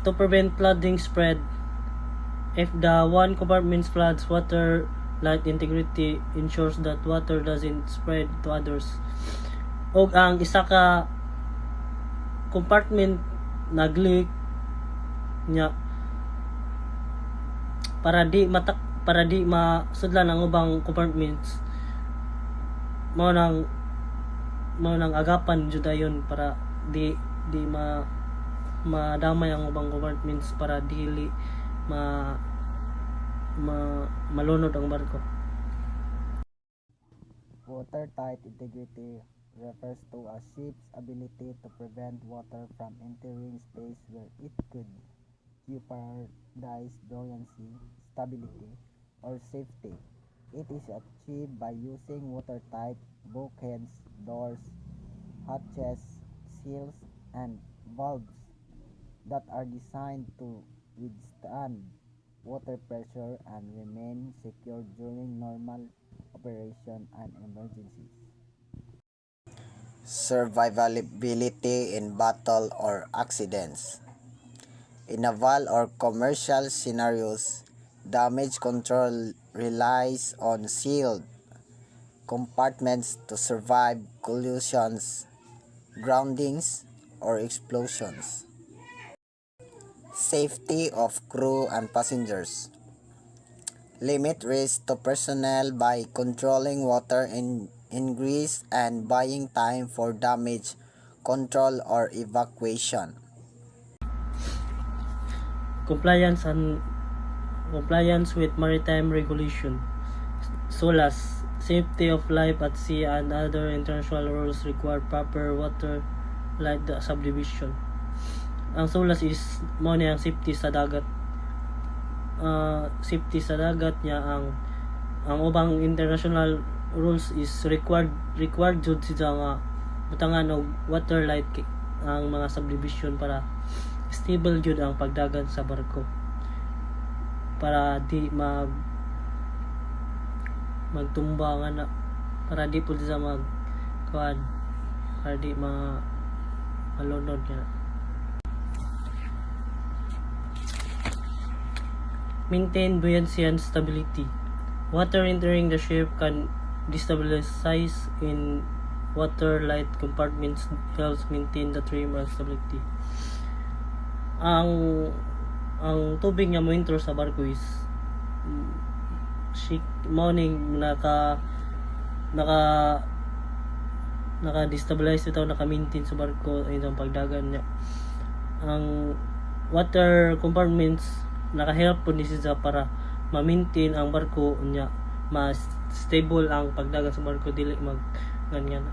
to prevent flooding spread. If the one compartment floods, water light integrity ensures that water doesn't spread to others. Og ang isa ka compartment nag-leak nya para di masudlan ang ubang compartments, mao nang agapan jud ayon para di madamay ang ubang compartments para dili malunod ang barko. Watertight integrity refers to a ship's ability to prevent water from entering space where it could jeopardize buoyancy, stability, or safety. It is achieved by using watertight bulkheads, doors, hatches, seals, and valves that are designed to withstand water pressure and remain secure during normal operation and emergencies. Survivability in battle or accidents. In naval or commercial scenarios, damage control relies on sealed compartments to survive collisions, groundings, or explosions. Safety of crew and passengers. Limit risk to personnel by controlling water ingress and buying time for damage control or evacuation. Compliance with maritime regulation. SOLAS. Safety of life at sea and other international rules require proper water light subdivision. Ang SOLAS is mo ni ang safety sa dagat. Safety sa dagat niya ang ubang international rules is required jud sila nga butangan og water light ang mga subdivision para stable jud ang pagdagan sa barko, para di magtumba nga na, para di pud sa para di malunod nga. Maintain buoyancy and stability. Water entering the ship can destabilize in water light compartments, helps maintain the trim and stability. Ang tubig nga mo-enter sa barko is morning naka-destabilize ito, naka-maintain sa barko itong pagdagan niya. Ang water compartments naka-help po ni siya para ma-maintain ang barko niya, mas stable ang pagdagan sa barko, dili ganyan.